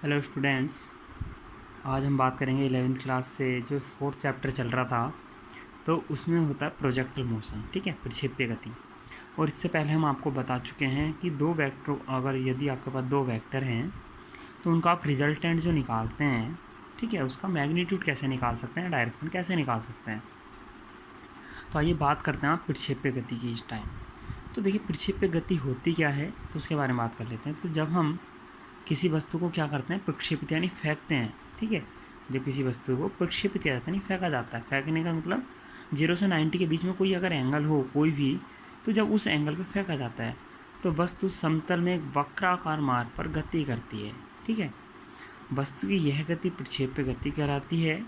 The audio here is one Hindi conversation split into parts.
Hello students. आज हम बात करेंगे 11th क्लास से जो 4th चैप्टर चल रहा था, तो उसमें होता है प्रोजेक्टल मोशन। ठीक है, प्रक्षेप्य गति। और इससे पहले हम आपको बता चुके हैं कि दो वेक्टर, अगर यदि आपके पास दो वेक्टर हैं तो उनका आप रिजल्टेंट जो निकालते हैं, ठीक है, उसका मैग्नीट्यूड कैसे निकाल सकते हैं, डायरेक्शन कैसे निकाल सकते हैं। तो आइए बात करते हैं आप प्रक्षेप्य गति की इस टाइम। तो देखिए, प्रक्षेप्य गति होती क्या है तो उसके बारे में बात कर लेते हैं। तो जब हम किसी वस्तु को क्या करते हैं, प्रक्षेपित यानी फेंकते हैं। ठीक है, जब किसी वस्तु को प्रक्षेपित किया जाता है यानी फेंका जाता है। फेंकने का मतलब 0 से 90 के बीच में कोई अगर एंगल हो कोई भी, तो जब उस एंगल पे फेंका जाता है तो वस्तु समतल में एक वक्राकार मार्ग पर गति करती है। ठीक है, वस्तु की यह गति प्रक्षेप्य गति कहलाती है।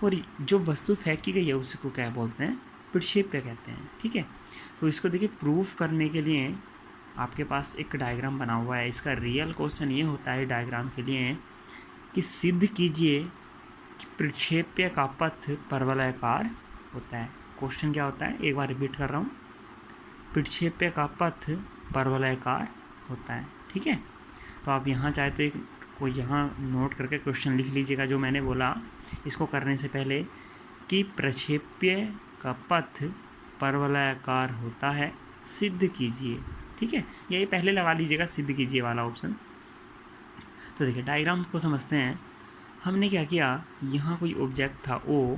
और जो वस्तु फेंकी गई है उसको क्या बोलते हैं, प्रक्षेप्य कहते हैं। ठीक है, तो इसको देखिए प्रूफ करने के लिए आपके पास एक डायग्राम बना हुआ है। इसका रियल क्वेश्चन ये होता है डायग्राम के लिए कि सिद्ध कीजिए कि प्रक्षेप्य का पथ परवलयाकार होता है। क्वेश्चन क्या होता है, एक बार रिपीट कर रहा हूँ, प्रक्षेप्य का पथ परवलयाकार होता है। ठीक है, तो आप यहाँ चाहे तो एक कोई यहाँ नोट करके क्वेश्चन लिख लीजिएगा जो मैंने बोला इसको करने से पहले, कि प्रक्षेप्य का पथ परवलयाकार होता है, सिद्ध कीजिए। ठीक है, यही पहले लगा लीजिएगा सिद्ध कीजिए वाला ऑप्शन। तो देखिए डायग्राम को समझते हैं। हमने क्या किया, यहाँ कोई ऑब्जेक्ट था ओ,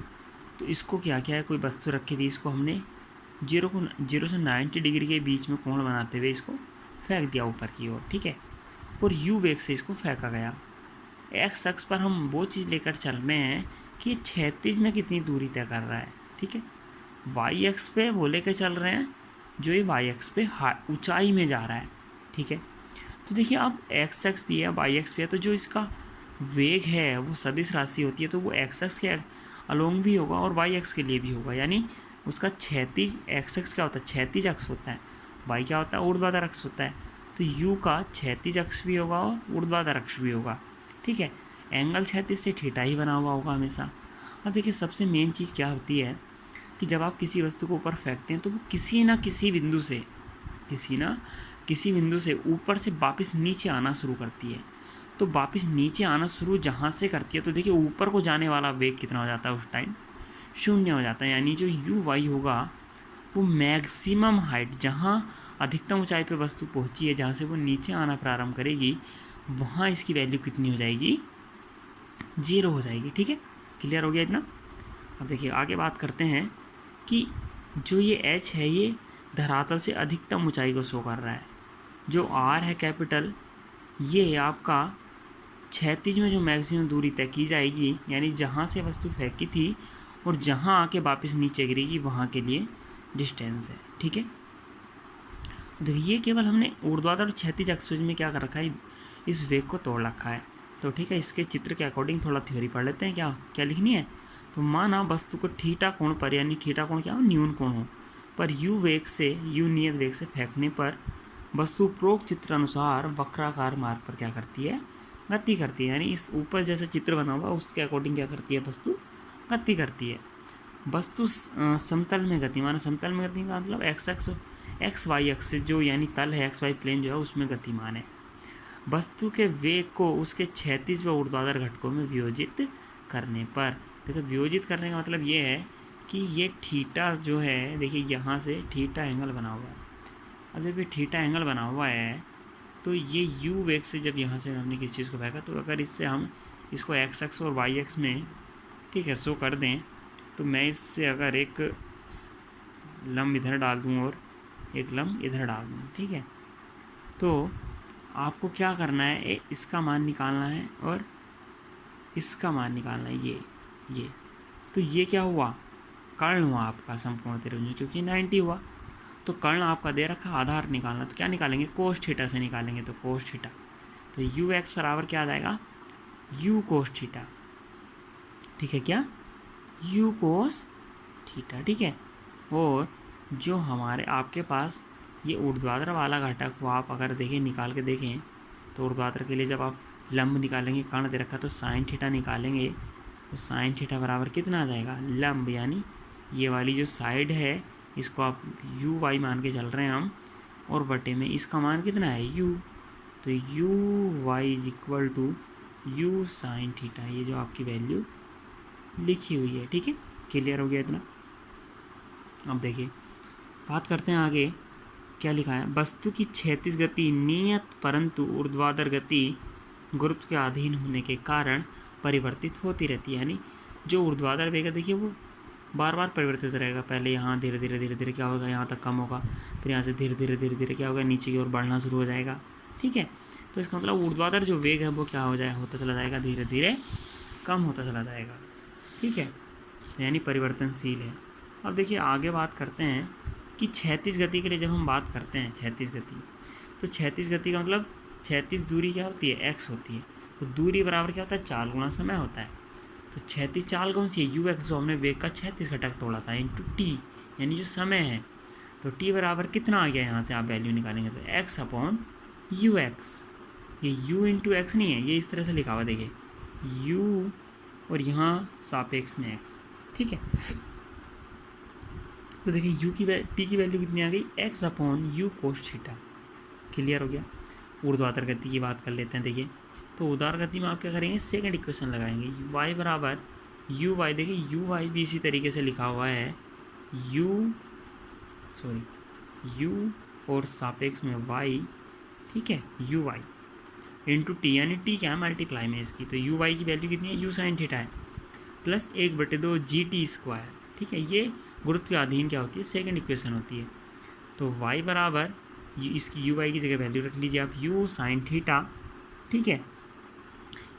तो इसको क्या किया है, कोई वस्तु रखी थी, इसको हमने 0 से 90 डिग्री के बीच में कोण बनाते हुए इसको फेंक दिया ऊपर की ओर। ठीक है, और यू वेग से इसको फेंका गया। एक्स अक्ष पर हम वो चीज़ लेकर चल रहे हैं कि ये क्षैतिज में कितनी दूरी तय कर रहा है। ठीक है, वाई एक्स पे वो लेकर चल रहे हैं जो ये वाई एक्स पे ऊंचाई में जा रहा है। ठीक है, तो देखिए अब एक्स एक्स भी है, वाई एक्स भी है, तो जो इसका वेग है वो सदिश राशि होती है, तो वो एक्स एक्स के अलोंग भी होगा और वाई एक्स के लिए भी होगा। यानी उसका क्षैतिज एक्स एक्स क्या होता है, क्षैतिज अक्ष होता है, वाई क्या होता है, ऊर्ध्वाधर अक्ष होता है। तो यू का क्षैतिज अक्ष भी होगा और ऊर्ध्वाधर अक्ष भी होगा। ठीक है, एंगल क्षैतिज से थीटा ही बना हुआ होगा हमेशा। अब देखिए सबसे मेन चीज़ क्या होती है कि जब आप किसी वस्तु को ऊपर फेंकते हैं तो वो किसी न किसी बिंदु से ऊपर से वापस नीचे आना शुरू करती है। तो वापस नीचे आना शुरू जहाँ से करती है, तो देखिए ऊपर को जाने वाला वेग कितना हो जाता है, उस टाइम 0 हो जाता है। यानी जो यू वाई होगा वो मैक्सिमम हाइट, जहाँ अधिकतम ऊंचाई पे वस्तु पहुँची है, जहाँ से वो नीचे आना प्रारंभ करेगी, वहाँ इसकी वैल्यू कितनी हो जाएगी, 0 हो जाएगी। ठीक है, क्लियर हो गया इतना। अब देखिए आगे बात करते हैं कि जो ये h है ये धरातल से अधिकतम ऊंचाई को शो कर रहा है। जो r है कैपिटल, ये आपका क्षैतिज में जो मैक्सिमम दूरी तय की जाएगी, यानी जहाँ से वस्तु फेंकी थी और जहाँ आके वापस नीचे गिरेगी वहाँ के लिए डिस्टेंस है। ठीक है, देखिए ये केवल हमने ऊर्ध्वाधर और क्षैतिज अक्षों में क्या कर रखा है, इस वेग को तोड़ रखा है। तो ठीक है, इसके चित्र के अकॉर्डिंग थोड़ा थ्योरी पढ़ लेते हैं। क्या क्या लिखनी है, तो माना वस्तु को थीटा कोण पर, यानी थीटा कोण क्या हो, न्यून कोण हो, पर यू नियत वेग से फेंकने पर वस्तु उपरोक्त चित्र अनुसार वक्राकार मार्ग पर क्या करती है, गति करती है। यानी इस ऊपर जैसे चित्र बना हुआ उसके अकॉर्डिंग क्या करती है, वस्तु गति करती है। वस्तु समतल में गति, माना समतल में गति का मतलब एक्स वाई एक्स जो यानी तल है, एक्स वाई प्लेन जो है उसमें गतिमान है। वस्तु के वेग को उसके क्षैतिज व ऊर्ध्वाधर घटकों में वियोजित करने पर, देखो वियोजित करने का मतलब ये है कि ये थीटा जो है, देखिए यहाँ से थीटा एंगल बना हुआ है। अब जब ये थीटा एंगल बना हुआ है तो ये यू वेग से जब यहाँ से हमने किसी चीज़ को फेंका, तो अगर इससे हम इसको एक्स एक्स और वाई एक्स में, ठीक है, शो कर दें, तो मैं इससे अगर एक लम्ब इधर डाल दूँ और एक लम्ब इधर डाल दूँ, ठीक है, तो आपको क्या करना है, इसका मान निकालना है और इसका मान निकालना है, ये तो ये क्या हुआ, कर्ण हुआ आपका समकोण त्रिभुज, क्योंकि 90 हुआ। तो कर्ण आपका दे रखा, आधार निकालना, तो क्या निकालेंगे, कोस थीटा से निकालेंगे। तो कोस थीटा, तो यू एक्स बराबर क्या आ जाएगा, यू कोस थीटा। ठीक है, क्या, यू कोस थीटा। ठीक है, और जो हमारे आपके पास ये ऊर्ध्वाधर वाला घटक हुआ, आप अगर देखें निकाल के देखें तो ऊर्ध्वाधर के लिए जब आप लंब निकालेंगे, कर्ण दे रखा, तो साइन थीटा निकालेंगे, तो साइन थीटा बराबर कितना आ जाएगा, लंब, यानी ये वाली जो साइड है इसको आप यू वाई मान के चल रहे हैं हम, और बटे में इसका मान कितना है, यू, तो u y is equal to u sine theta, ये जो आपकी वैल्यू लिखी हुई है। ठीक है, क्लियर हो गया इतना। अब देखिए बात करते हैं आगे क्या लिखा है। वस्तु की क्षैतिज गति नियत परंतु ऊर्ध्वाधर गति गुरुत्व के अधीन होने के कारण परिवर्तित होती रहती है। यानी जो ऊर्ध्वाधर वेग है देखिए वो बार बार परिवर्तित रहेगा। पहले यहाँ धीरे धीरे धीरे धीरे क्या होगा, यहाँ तक कम होगा, फिर यहाँ से धीरे धीरे धीरे धीरे क्या होगा, नीचे की ओर बढ़ना शुरू हो जाएगा। ठीक है, तो इसका मतलब ऊर्ध्वाधर जो वेग है वो क्या हो जाएगा, होता चला जाएगा, धीरे धीरे कम होता चला जाएगा। ठीक है, यानी परिवर्तनशील है। अब देखिए आगे बात करते हैं कि क्षैतिज गति के लिए जब हम बात करते हैं क्षैतिज गति, तो क्षैतिज गति का मतलब क्षैतिज दूरी क्या होती है, एक्स होती है। तो दूरी बराबर क्या होता है, चाल गुणा समय होता है। तो क्षैतिज चाल कौन सी है, यू एक्स, जो हमने वेग का क्षैतिज घटक तोड़ा था, इंटू टी यानी जो समय है। तो टी बराबर कितना आ गया, यहाँ से आप वैल्यू निकालेंगे तो एक्स अपॉन यू एक्स। ये यू इंटू एक्स नहीं है, ये इस तरह से लिखा हुआ देखिए, यू और यहाँ सापेक्ष में एक्स। ठीक है, तो देखिए यू की टी की वैल्यू कितनी आ गई, x upon u cos theta. Clear हो गया। ऊर्ध्वाधर गति की बात कर लेते हैं। देखिए तो ऊर्ध्वाधर गति में आप क्या करेंगे, सेकंड इक्वेशन लगाएंगे, y बराबर यू वाई। देखिए यू वाई भी इसी तरीके से लिखा हुआ है, यू और सापेक्ष में y। ठीक है, यू वाई इंटू टी, यानी टी क्या है, मल्टीप्लाई में इसकी। तो यू वाई की वैल्यू कितनी है, यू साइन थीटा है, प्लस 1/2 जी टी स्क्वायर। ठीक है, ये गुरुत्व के अधीन क्या होती है, सेकंड इक्वेशन होती है। तो y बराबर इसकी यू वाई की जगह वैल्यू रख लीजिए आप, यू साइन थीटा। ठीक है,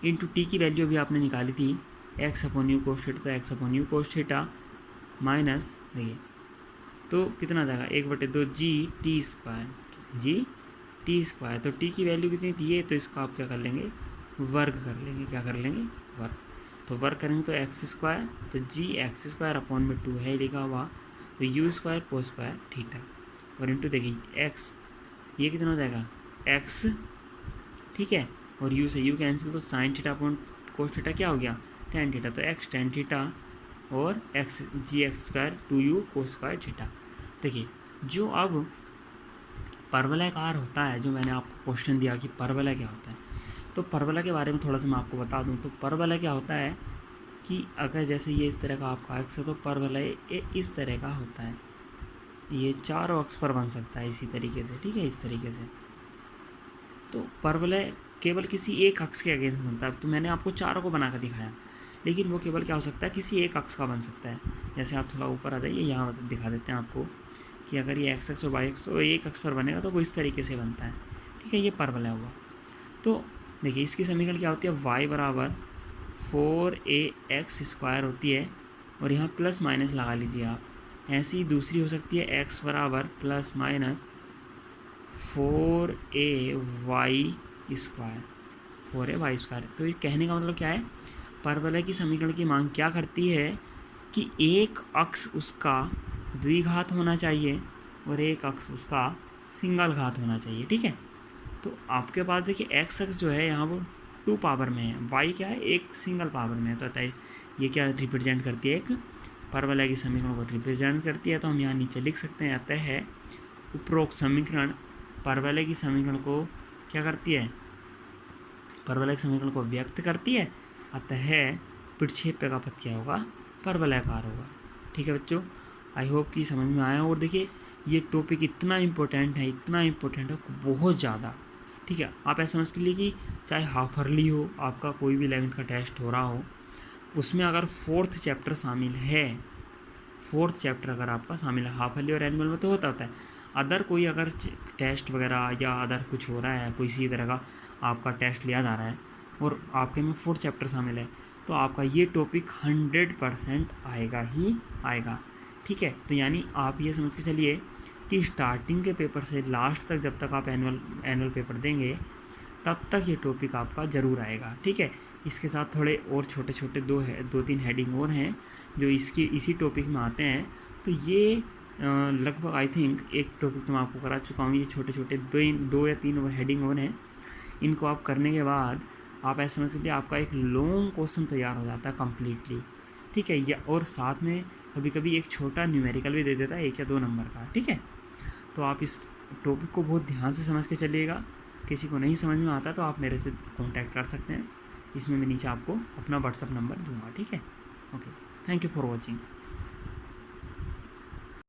इंटू टी की वैल्यू भी आपने निकाली थी, x upon u cos theta, तो x upon u cos theta minus, देखिए तो कितना आ जाएगा, 1/2 g t square, g t square. तो टी की वैल्यू कितनी थी ये, तो इसका आप क्या कर लेंगे, वर्ग कर लेंगे। क्या कर लेंगे, वर्ग। तो वर्ग करेंगे तो एक्स स्क्वायर, तो जी एक्स स्क्वायर अपॉन में 2 है लिखा हुआ, तो you square cos square theta, और इंटू देखिए एक्स, ये कितना हो जाएगा, एक्स। ठीक है, और यू से यू कैंसिल, तो sine theta upon cos theta क्या हो गया, टेन थीटा। तो एक्स टेन थीटा और x g x square 2u cos square theta. देखिए जो अब परवलयाकार होता है, जो मैंने आपको क्वेश्चन दिया कि परवलय क्या होता है, तो परवलय के बारे में थोड़ा सा मैं आपको बता दूं। तो परवलय क्या होता है कि अगर जैसे ये इस तरह का आपका अक्ष है, तो परवलय इस तरह का होता है, ये चारों अक्ष पर बन सकता है इसी तरीके से। ठीक है, इस तरीके से। तो परवलय केवल किसी एक अक्ष के अगेंस्ट बनता है। तो मैंने आपको चारों को बनाकर दिखाया, लेकिन वो केवल क्या हो सकता है, किसी एक अक्ष का बन सकता है। जैसे आप थोड़ा ऊपर आ जाइए, यहाँ दिखा देते हैं आपको कि अगर ये एक्स अक्ष और वाई अक्ष तो एक अक्ष पर बनेगा, तो वो इस तरीके से बनता है। ठीक है, ये परवलय हुआ। तो देखिए इसकी समीकरण क्या होती है, y बराबर 4ax² होती है, और यहाँ प्लस माइनस लगा लीजिए आप। ऐसी ही दूसरी हो सकती है, x बराबर प्लस माइनस 4ay² तो ये कहने का मतलब क्या है, परवलय की समीकरण की मांग क्या करती है कि एक अक्ष उसका द्विघात होना चाहिए और एक अक्ष उसका सिंगल घात होना चाहिए। ठीक है, तो आपके पास देखिए एक्स अक्ष जो है यहाँ वो 2 पावर में है, वाई क्या है, एक सिंगल पावर में है। तो अतः ये क्या रिप्रेजेंट करती है, एक परवलय की समीकरण को रिप्रेजेंट करती है। तो हम यहाँ नीचे लिख सकते हैं, अतः है उपरोक्त समीकरण परवलय की समीकरण को क्या करती है, परवलय की समीकरण को व्यक्त करती है। अतः प्रक्षेप्य का पथ क्या होगा, परवलयाकार होगा। ठीक है बच्चों, आई होप कि समझ में आया। और देखिए ये टॉपिक इतना इम्पोर्टेंट है, इतना इम्पोर्टेंट है बहुत ज़्यादा। ठीक है, आप ऐसा समझ लीजिए कि चाहे हाफ ईयरली हो, आपका कोई भी 11th का टेस्ट हो रहा हो, उसमें अगर 4th चैप्टर शामिल है, 4th चैप्टर अगर आपका शामिल है, हाफ ईयरली और एनुअल में तो होता है। अदर कोई अगर टेस्ट वगैरह या अदर कुछ हो रहा है, कोई इसी तरह का आपका टेस्ट लिया जा रहा है और आपके में 4th चैप्टर शामिल है, तो आपका ये टॉपिक 100% आएगा ही आएगा। ठीक है, तो यानी आप ये समझ के चलिए कि स्टार्टिंग के पेपर से लास्ट तक, जब तक आप एनुअल पेपर देंगे, तब तक ये टॉपिक आपका ज़रूर आएगा। ठीक है, इसके साथ थोड़े और छोटे छोटे 2-3 हेडिंग और हैं जो इसी टॉपिक में आते हैं। तो ये लगभग आई थिंक एक टॉपिक तो मैं आपको करा चुका हूँ, ये छोटे छोटे 2 या 3 हेडिंग और हैं। इनको आप करने के बाद आप ऐसे समझ लीजिए आपका एक लॉन्ग क्वेश्चन तैयार हो जाता है कम्प्लीटली। ठीक है, या और साथ में कभी कभी एक छोटा न्यूमेरिकल भी दे देता है, 1 या 2 नंबर का। ठीक है, तो आप इस टॉपिक को बहुत ध्यान से समझ के चलिएगा। किसी को नहीं समझ में आता तो आप मेरे से कांटेक्ट कर सकते हैं, इसमें मैं नीचे आपको अपना व्हाट्सअप नंबर दूंगा, ठीक है। Okay, thank you for watching.